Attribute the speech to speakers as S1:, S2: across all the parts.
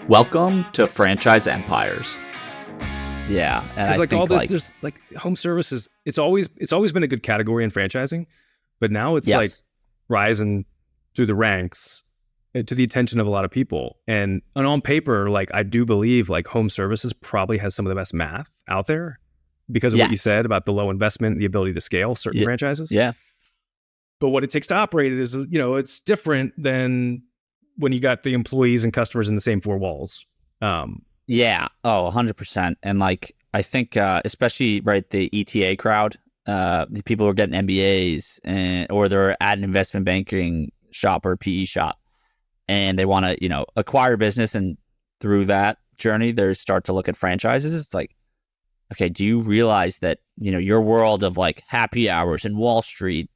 S1: Welcome to Franchise Empires.
S2: Yeah, and I
S3: like
S2: think
S3: all this, there's like home services. It's always been a good category in franchising, but now it's like rising through the ranks to the attention of a lot of people. And on paper, like I do believe like home services probably has some of the best math out there because of what you said about the low investment, the ability to scale certain franchises.
S2: Yeah.
S3: But what it takes to operate it is, it's different than when you got the employees and customers in the same four walls.
S2: Yeah. Oh, 100%. And like, I think, especially the ETA crowd, the people who are getting MBAs or they're at an investment banking shop or PE shop and they want to, acquire business. And through that journey, they start to look at franchises. It's like, okay, do you realize that, your world of like happy hours and Wall Street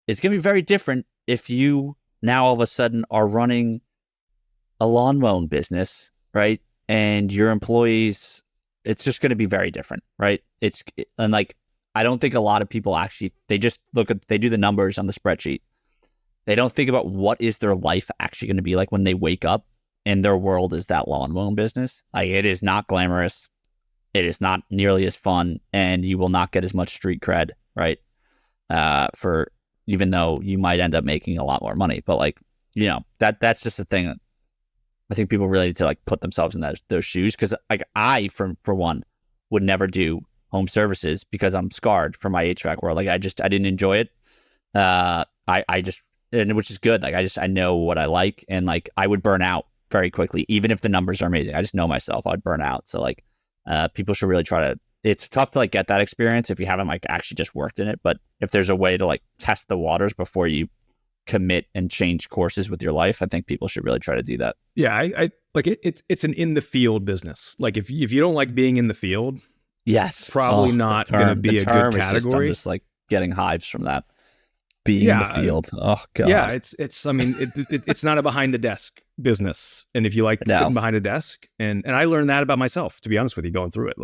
S2: is going to be very different if you now all of a sudden are running a lawn mowing business, right? And your employees, it's just going to be very different, right? I don't think a lot of people actually, they just they do the numbers on the spreadsheet. They don't think about what is their life actually going to be like when they wake up and their world is that lawn mowing business. Like, it is not glamorous. It is not nearly as fun, and you will not get as much street cred, right? For even though you might end up making a lot more money, but that's just a thing. I think people really need to put themselves in those shoes, because I for one would never do home services because I'm scarred from my HVAC world. I didn't enjoy it. Which is good. I know what I like, and I would burn out very quickly, even if the numbers are amazing. I just know myself, I'd burn out. So people should really try to. It's tough to get that experience if you haven't actually just worked in it. But if there's a way to test the waters before you commit and change courses with your life, I think people should really try to do that.
S3: Yeah, I it's an in the field business. If you don't like being in the field, probably not going to be a good category.
S2: I'm just getting hives from that. Being in the field. Oh god.
S3: Yeah, it's not a behind the desk business. And if you like sitting behind a desk, and I learned that about myself, to be honest with you, going through it.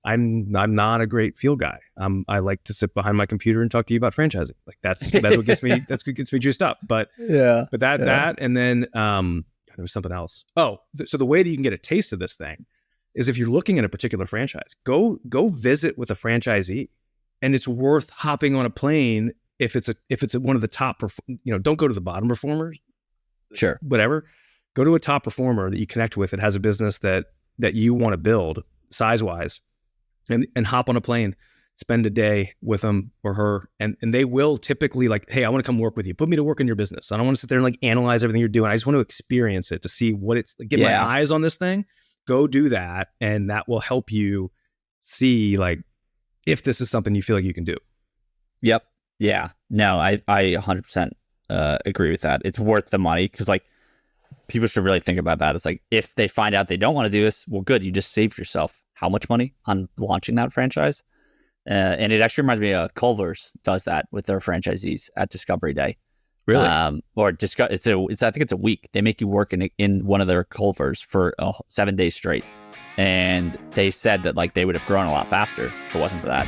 S3: I'm not a great field guy. I like to sit behind my computer and talk to you about franchising. That's what gets me juiced up. But that and then there was something else. So the way that you can get a taste of this thing is if you're looking at a particular franchise, go visit with a franchisee, and it's worth hopping on a plane. If it's one of the top, don't go to the bottom performers.
S2: Sure.
S3: Whatever. Go to a top performer that you connect with that has a business that you want to build size wise, and hop on a plane, spend a day with them or her, and they will typically hey, I want to come work with you. Put me to work in your business. I don't want to sit there and analyze everything you're doing. I just want to experience it to see what it's get my eyes on this thing. Go do that, and that will help you see if this is something you feel like you can do.
S2: Yep. Yeah, no, I 100% agree with that. It's worth the money, because people should really think about that. It's if they find out they don't want to do this, well, good, you just saved yourself how much money on launching that franchise. And it actually reminds me of Culver's does that with their franchisees at Discovery Day.
S3: Really?
S2: I think it's a week. They make you work in one of their Culver's for 7 days straight. And they said that they would have grown a lot faster if it wasn't for that.